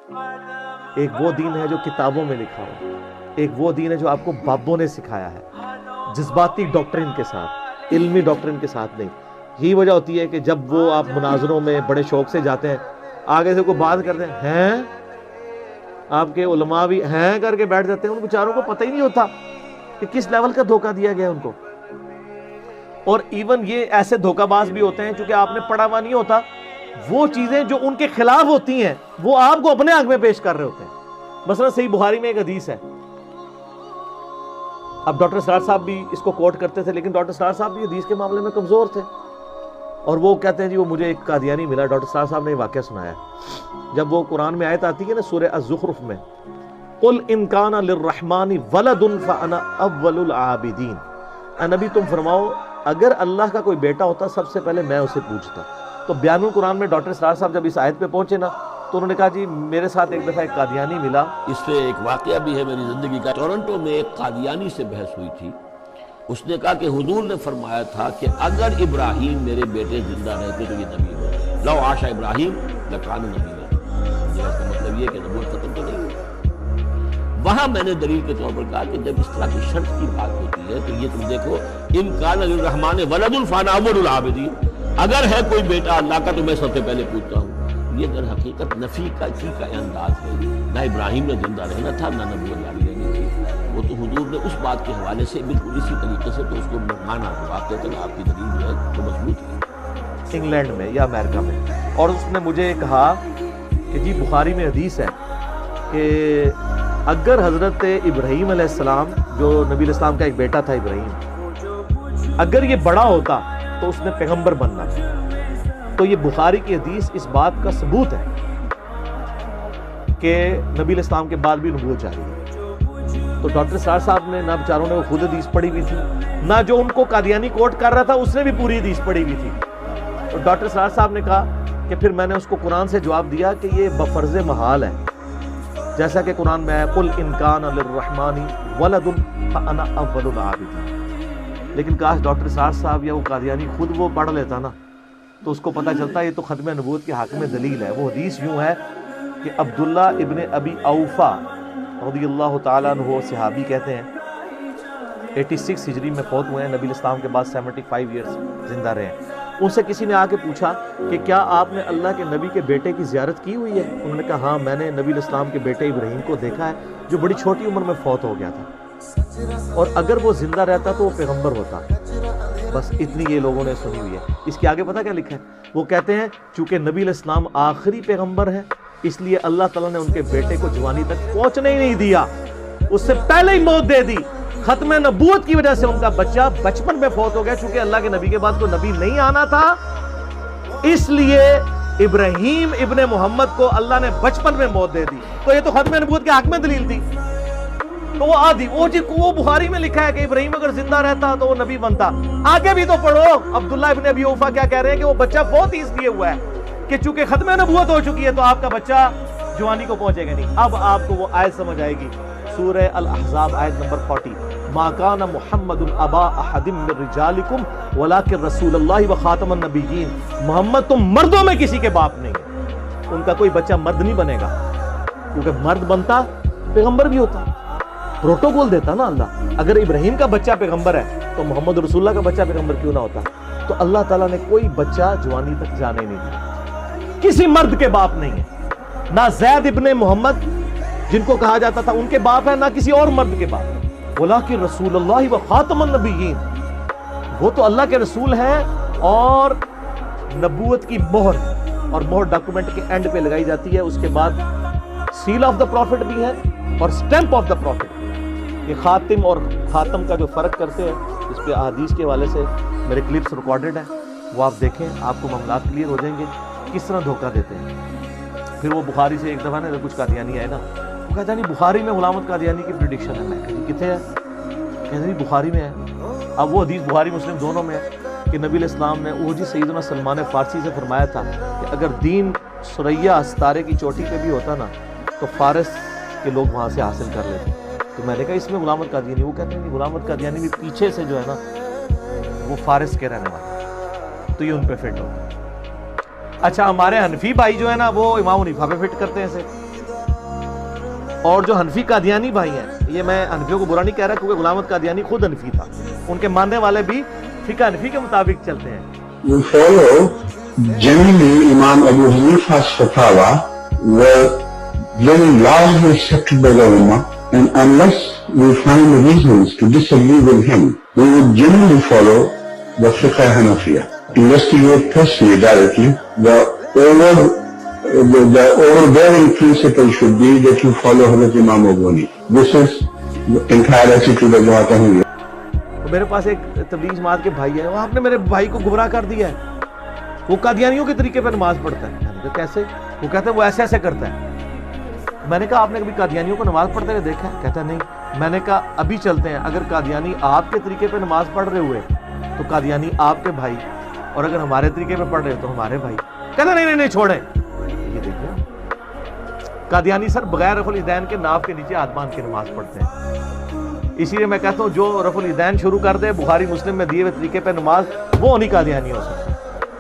ایک وہ دین ہے جو کتابوں میں لکھا ہوا، ایک وہ دین ہے جو آپ کو بابوں نے سکھایا ہے، جذباتی ڈاکٹرن کے ساتھ، علمی ڈاکٹرن کے ساتھ نہیں۔ یہی وجہ ہوتی ہے کہ جب وہ آپ مناظروں میں بڑے شوق سے جاتے ہیں، آگے سے کوئی بات کرتے ہیں آپ کے علماء بھی ہیں کر کے بیٹھ جاتے ہیں، ان بیچاروں کو پتہ ہی نہیں ہوتا کہ کس لیول کا دھوکہ دیا گیا ان کو۔ اور ایون یہ ایسے دھوکہ باز بھی ہوتے ہیں چونکہ آپ نے پڑھا ہوا نہیں ہوتا، وہ چیزیں جو ان کے خلاف ہوتی ہیں وہ آپ کو اپنے حق میں پیش کر رہے ہوتے ہیں۔ مثلا صحیح بخاری میں ایک حدیث ہے، اب ڈاکٹر اسرار صاحب بھی اس کو کوٹ کرتے تھے، لیکن ڈاکٹر اسرار صاحب بھی حدیث کے معاملے میں کمزور تھے، اور وہ کہتے ہیں جی وہ مجھے ایک قادیانی ملا، ڈاکٹر اسرار صاحب نے یہ واقعہ سنایا ہے۔ جب وہ قرآن میں آیت آتی ہے نا سورہ الزخرف میں، قل ان کان للرحمن ولد فانا اول العابدین، اے نبی تم فرماؤ اگر اللہ کا کوئی بیٹا ہوتا سب سے پہلے میں اسے پوچھتا۔ تو بیان القرآن میں ڈاکٹر اسرار صاحب جب اس آیت پہ پہنچے نا تو انہوں نے کہا جی میرے ساتھ ایک دفعہ ایک قادیانی ملا۔ اس سے ایک واقعہ بھی ہے میری زندگی کا۔ ٹورنٹو میں ایک قادیانی سے بحث ہوئی تھی، اس نے کہا کہ حضور نے فرمایا تھا کہ اگر ابراہیم میرے بیٹے زندہ رہتے تو یہ نبی ہوتا، لو عاش ابراہیم لکان نبی ہوتا۔ اس کا مطلب یہ کہ نبوت ختم تو نہیں ہوئی۔ وہاں میں نے دلیل کے طور پر کہا کہ جب اس طرح کی شرط کی بات ہوتی ہے تو یہ تم دیکھو، ان کان للرحمن ولد فانا اول العابدین، اگر ہے کوئی بیٹا اللہ کا تو میں سب سے پہلے پوچھتا ہوں۔ یہ در حقیقت نفی کا انداز ہے، نہ ابراہیم نے زندہ رہنا تھا نہ نبوت جاری رہنی تھی۔ وہ تو حضور نے اس بات کے حوالے سے بالکل اسی طریقے سے تو اس کو مانا، واقعہ آپ کی دلیل جو ہے وہ مضبوط ہے۔ انگلینڈ میں یا امریکہ میں، اور اس نے مجھے کہا کہ جی بخاری میں حدیث ہے کہ اگر حضرت ابراہیم علیہ السلام جو نبی الاسلام کا ایک بیٹا تھا ابراہیم، اگر یہ بڑا ہوتا تو اس نے پیغمبر بننا تھا۔ تو یہ بخاری کی حدیث اس بات کا ثبوت ہے کہ نبی الاسلام کے بعد بھی نبوت جاری ہے۔ تو ڈاکٹر اسرار صاحب نے نہ بیچاروں نے وہ خود حدیث پڑھی ہوئی تھی، نہ جو ان کو قادیانی کوٹ کر رہا تھا اس نے بھی پوری حدیث پڑھی ہوئی تھی۔ تو ڈاکٹر اسرار صاحب نے کہا کہ پھر میں نے اس کو قرآن سے جواب دیا کہ یہ بفرض محال ہے، جیسا کہ قرآن میں ہے قل ان کان للرحمن ولد فانا اول العابدین۔ لیکن کاش ڈاکٹر اسرار صاحب یا وہ قادیانی خود وہ پڑھ لیتا نا تو اس کو پتہ چلتا یہ تو ختم نبوت کے حق میں دلیل ہے۔ وہ حدیث یوں ہے کہ عبداللہ ابن ابی اوفا رضی اللہ تعالیٰ عنہ صحابی کہتے ہیں 86 ہجری میں فوت ہوئے ہیں، نبی الاسلام کے بعد 75 ایئرز زندہ رہے ہیں۔ ان سے کسی نے آ کے پوچھا کہ کیا آپ نے اللہ کے نبی کے بیٹے کی زیارت کی ہوئی ہے؟ انہوں نے کہا ہاں میں نے نبی الاسلام کے بیٹے ابراہیم کو دیکھا ہے جو بڑی چھوٹی عمر میں فوت ہو گیا تھا، اور اگر وہ زندہ رہتا تو وہ پیغمبر ہوتا۔ بس اتنی یہ لوگوں نے سنی ہوئی ہے۔ اس کے آگے پتہ کیا لکھا ہے؟ وہ کہتے ہیں چونکہ نبی علیہ السلام آخری پیغمبر ہے اس لیے اللہ تعالیٰ نے ان کے بیٹے کو جوانی تک پہنچنے ہی نہیں دیا، اس سے پہلے ہی موت دے دی۔ ختم نبوت کی وجہ سے ان کا بچہ بچپن میں فوت ہو گیا، چونکہ اللہ کے نبی کے بعد کوئی نبی نہیں آنا تھا، اس لیے ابراہیم ابن محمد کو اللہ نے بچپن میں موت دے دی۔ تو یہ تو ختم نبوت کے حق میں دلیل تھی۔ تو وہ آدھی وہ بخاری میں لکھا ہے کہ ابراہیم اگر زندہ رہتا تو وہ نبی بنتا۔ آگے بھی تو پڑھو، عبداللہ ابن ابی اوفا کیا کہہ رہے ہیں کہ وہ بچہ بہت ہی اس لیے ہوا ہے کہ چونکہ ختم نبوت ہو چکی ہے تو آپ کا بچہ جوانی کو پہنچے گا نہیں۔ اب آپ کو وہ آیت سمجھ آئے گی، سورہ الاحزاب آیت نمبر 40، ما کان محمد ابا احد من رجالکم ولکن رسول اللہ وخاتم النبیین، محمد تم مردوں میں کسی کے باپ نہیں ہے۔ ان کا کوئی بچہ مرد نہیں بنے گا، کیونکہ مرد بنتا پیغمبر بھی ہوتا، پروٹوکول دیتا نا اللہ۔ اگر ابراہیم کا بچہ پیغمبر ہے تو محمد رسول اللہ کا بچہ پیغمبر کیوں نہ ہوتا؟ تو اللہ تعالیٰ نے کوئی بچہ جوانی تک جانے نہیں دیا، کسی مرد کے باپ نہیں ہے، نہ زید ابن محمد جن کو کہا جاتا تھا ان کے باپ ہے، نہ کسی اور مرد کے باپ ہے۔ وَلَٰكِن رسول اللہ وخاتم النبیین، وہ تو اللہ کے رسول ہیں اور نبوت کی مہر، اور مہر ڈاکومنٹ کے اینڈ پہ لگائی جاتی ہے، اس کے بعد سیل آف دا پروفٹ بھی ہے اور سٹیمپ آف دا پروفٹ۔ یہ خاتم اور خاتم کا جو فرق کرتے ہیں، اس پہ احادیث کے حوالے سے میرے کلپس ریکارڈڈ ہیں، وہ آپ دیکھیں، آپ کو معاملات کلیئر ہو جائیں گے کس طرح دھوکہ دیتے ہیں۔ پھر وہ بخاری سے ایک دفعہ نا کچھ قادیانی آئے نا، وہ کہتا نہیں بخاری میں غلامت قادیانی کی پریڈکشن ہے۔ میں کہتی کتنے ہے؟ کہتے نہیں بخاری میں ہے۔ اب وہ حدیث بخاری مسلم دونوں میں ہے کہ نبی علیہ السلام نے وہ جی سیدنا سلمان فارسی سے فرمایا تھا کہ اگر دین ثریا ستارے کی چوٹی پہ بھی ہوتا نا تو فارس کے لوگ وہاں سے حاصل کر لیتے۔ تو میں نے کہا اس میں غلامت قادیانی، وہ کہتے ہیں کہ غلامت قادیانی بھی پیچھے سے جو ہے نا وہ فارس کے رہنے والے، تو یہ ان پہ فٹ ہو۔ اچھا ہمارے حنفی بھائی جو ہے نا وہ امام حنیفہ پہ فٹ کرتے ہیں اسے، اور جو حنفی قادیانی بھائی ہیں، یہ میں حنفیوں کو برا نہیں کہہ رہا کیونکہ غلام احمد قادیانی خود حنفی تھا، ان کے ماننے والے بھی فقہ حنفی کے مطابق چلتے ہیں. We follow generally Imam Abu Hanifa's fatwa were very largely accepted by the Ummah, and unless we find reasons to disagree with him, we would generally follow the Fiqh Hanafiya. Investigate personally directly. The overbearing principle should be that you follow Hazrat Imam Abu Hanifa. This is the entire attitude of what I am. میرے پاس ایک تبلیغ جماعت کے بھائی ہیں، وہ آپ نے میرے بھائی کو گمراہ کر دیا ہے، وہ قادیانیوں کے طریقے پہ نماز پڑھتا ہے. میں نے کہا کیسے؟ وہ کہتے ہیں وہ ایسے ایسے کرتا ہے. میں نے کہا آپ نے کبھی قادیانیوں کو نماز پڑھتے ہوئے دیکھا ہے؟ کہتا ہے نہیں. میں نے کہا ابھی چلتے ہیں، اگر قادیانی آپ کے طریقے پہ نماز پڑھ رہے ہوئے تو قادیانی آپ کے بھائی، اور اگر ہمارے طریقے پہ پڑھ رہے تو ہمارے بھائی. کہتا نہیں چھوڑیں. یہ دیکھیں قادیانی سر بغیر رفع الیدین کے ناف کے نیچے ہاتھ باندھ کے نماز پڑھتے ہیں. اسی لیے میں کہتا ہوں جو رفع الیدین شروع کر دے بخاری مسلم میں دیے ہوئے طریقے پہ نماز، وہ نہیں قادیانی ہو سکتا،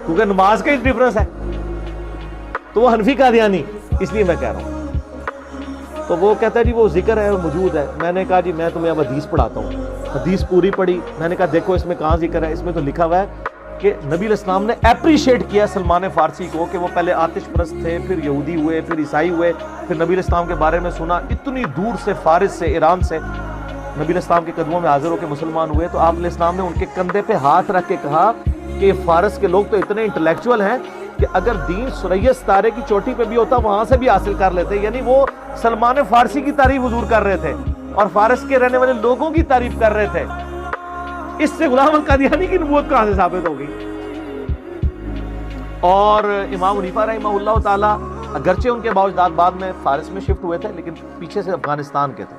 کیونکہ نماز کا ہی ڈفرنس ہے. تو وہ حنفی قادیانی، اس لیے میں کہہ رہا ہوں. تو وہ کہتا ہے جی وہ ذکر ہے موجود ہے. میں نے کہا جی میں تمہیں اب حدیث پڑھاتا ہوں. حدیث پوری پڑھی. میں نے کہا دیکھو اس میں کہاں ذکر ہے؟ اس میں تو لکھا ہوا ہے کہ نبی علیہ السلام نے اپریشیٹ کیا سلمان فارسی کو کہ وہ پہلے آتش پرست تھے، پھر یہودی ہوئے، پھر عیسائی ہوئے، پھر نبی علیہ السلام کے بارے میں سنا، اتنی دور سے فارس سے، ایران سے نبی علیہ السلام کے قدموں میں حاضر ہو کے مسلمان ہوئے. تو آپ علیہ السلام نے ان کے کندھے پہ ہاتھ رکھ کے کہا کہ فارس کے لوگ تو اتنے انٹلیکچوئل ہیں کہ اگر دین ثریا ستارے کی چوٹی پہ بھی ہوتا وہاں سے بھی حاصل کر لیتے. یعنی وہ سلمان فارسی کی تعریف حضور کر رہے تھے اور فارس کے رہنے والے لوگوں کی تعریف کر رہے تھے. اس سے غلام احمد قادیانی کی نبوت کہاں سے ثابت ہو گئی؟ اور امام حنیفہ رحمہ اللہ تعالی اگرچہ ان کے باوجداد بعد میں فارس میں شفٹ ہوئے تھے، لیکن پیچھے سے افغانستان کے تھے.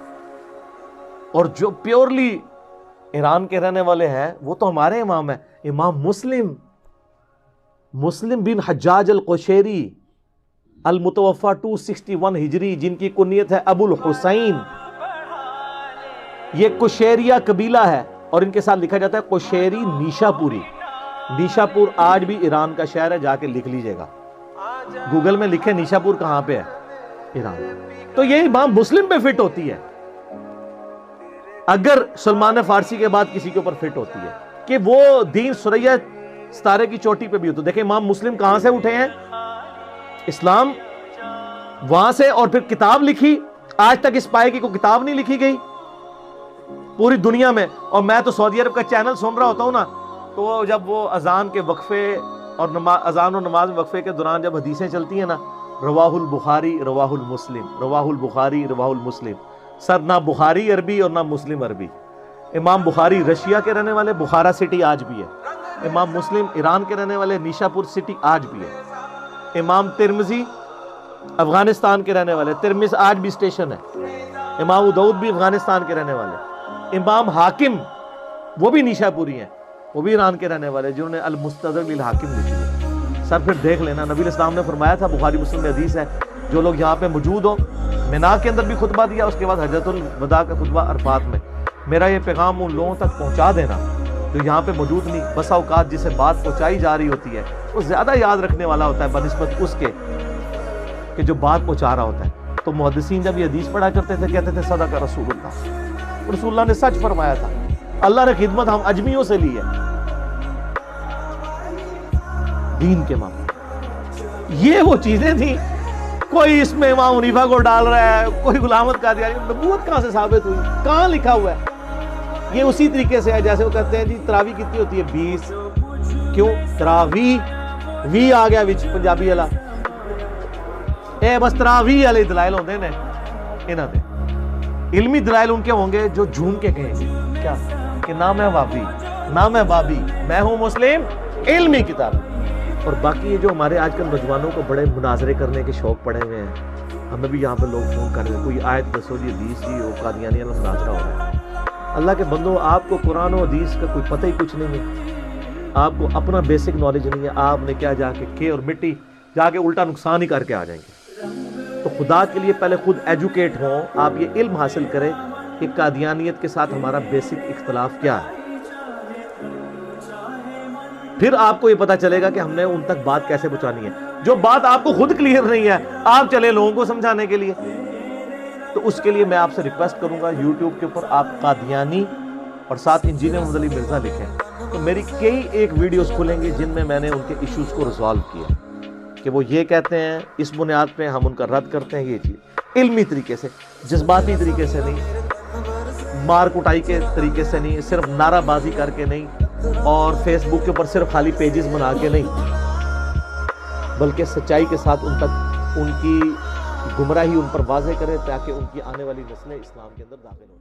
اور جو پیورلی ایران کے رہنے والے ہیں وہ تو ہمارے امام ہیں. امام مسلم بن حجاج القشیری المتوفا 261 ہجری، جن کی کنیت ہے ابو الحسین. یہ قشیریہ قبیلہ ہے اور ان کے ساتھ لکھا جاتا ہے قشیری نیشا پوری. نیشا پور آج بھی ایران کا شہر ہے، جا کے لکھ لیجئے گا، گوگل میں لکھے نیشا پور کہاں پہ ہے، ایران. تو یہ امام مسلم پہ فٹ ہوتی ہے اگر سلمان فارسی کے بعد کسی کے اوپر فٹ ہوتی ہے کہ وہ دین ثریا ستارے کی چوٹی پہ بھی ہو. تو دیکھیں امام مسلم کہاں سے اٹھے ہیں؟ اسلام وہاں سے، اور پھر کتاب لکھی. آج تک اس پائے کی کوئی کتاب نہیں لکھی گئی پوری دنیا میں. اور میں تو سعودی عرب کا چینل سن رہا ہوتا ہوں نا، تو جب وہ اذان کے وقفے اور اذان و نماز وقفے کے دوران جب حدیثیں چلتی ہیں نا، رواہ البخاری رواہ المسلم، رواہ البخاری رواہ المسلم، سر نہ بخاری عربی اور نہ مسلم عربی. امام بخاری رشیا کے رہنے والے، بخارا سٹی آج بھی ہے. امام مسلم ایران کے رہنے والے، نیشا پور سٹی آج بھی ہے. امام ترمذی افغانستان کے رہنے والے، ترمذ آج بھی اسٹیشن ہے. امام ابو داؤد بھی افغانستان کے رہنے والے. امام حاکم وہ بھی نیشا پوری ہیں، وہ بھی ایران کے رہنے والے، جنہوں نے المستدرک للحاکم لکھی ہے. سر پھر دیکھ لینا، نبی علیہ السلام نے فرمایا تھا، بخاری مسلم میں حدیث ہے، جو لوگ یہاں پہ موجود ہو، مینا کے اندر بھی خطبہ دیا، اس کے بعد حجۃ الوداع کا خطبہ عرفات میں، میرا یہ پیغام ان لوگوں تک پہنچا دینا جو یہاں پہ موجود نہیں. بسا اوقات جسے بات پہنچائی جا رہی ہوتی ہے وہ زیادہ یاد رکھنے والا ہوتا ہے بنسبت اس کے کہ جو بات پہنچا رہا ہوتا ہے. تو محدثین جب یہ حدیث پڑھا کرتے تھے کہتے تھے صدق رسول اللہ، رسول اللہ نے سچ فرمایا تھا. اللہ نے خدمت ہم اجمیوں سے لی ہے دین کے معاملے. یہ وہ چیزیں تھیں. کوئی اس میں امام حنیفہ کو ڈال رہا ہے، کوئی غلام احمد قادیانی. نبوت کہاں سے ثابت ہوئی؟ کہاں لکھا ہوا ہے؟ یہ اسی طریقے سے ہے جیسے وہ کہتے ہیں جی تراویح کتنی ہوتی ہے؟ 20. کیوں تراویح وی آ گیا وچ پنجابی والا، اے بس تراویح والے دلائل ہوندے نے انہاں دے. علمی دلائل ان کے ہوں گے جو جھوم کے کہیں گے کیا کہ نہ میں وابی نہ میں بابی، میں ہوں مسلم علمی کتاب. اور باقی یہ جو ہمارے آج کل نوجوانوں کو بڑے مناظرے کرنے کے شوق پڑے ہوئے ہیں، ہمیں بھی یہاں پہ لوگ فون کر رہے ہیں کوئی آیت دسو جی حدیث جی، وہ قادیانی والا مناظرہ ہو رہا ہے. اللہ کے بندو، آپ کو قرآن و حدیث کا کوئی پتہ ہی کچھ نہیں ہے، آپ کو اپنا بیسک نالج نہیں ہے. آپ نے کیا جا کے اور مٹی جا کے الٹا نقصان ہی کر کے آ جائیں گے. تو خدا کے لیے پہلے خود ایجوکیٹ ہوں، آپ یہ علم حاصل کریں کہ قادیانیت کے ساتھ ہمارا بیسک اختلاف کیا ہے. پھر آپ کو یہ پتا چلے گا کہ ہم نے ان تک بات کیسے پہنچانی ہے. جو بات آپ کو خود کلیئر نہیں ہے، آپ چلے لوگوں کو سمجھانے کے لیے. تو اس کے لیے میں آپ سے ریکویسٹ کروں گا یوٹیوب کے اوپر آپ قادیانی اور ساتھ انجینئر محمد علی مرزا لکھیں تو میری کئی ایک ویڈیوز کھلیں گی جن میں میں نے ان کے ایشوز کو ریزالو کیا کہ وہ یہ کہتے ہیں اس بنیاد پہ ہم ان کا رد کرتے ہیں. یہ چیز علمی طریقے سے, جذباتی طریقے سے نہیں, مار کٹائی کے طریقے سے نہیں, صرف نعرہ بازی کر کے نہیں, اور فیس بک کے اوپر صرف خالی پیجز بنا کے نہیں, بلکہ سچائی کے ساتھ ان تک ان کی گمراہی ان پر واضح کرے تاکہ ان کی آنے والی نسلیں اسلام کے اندر داخل ہوں.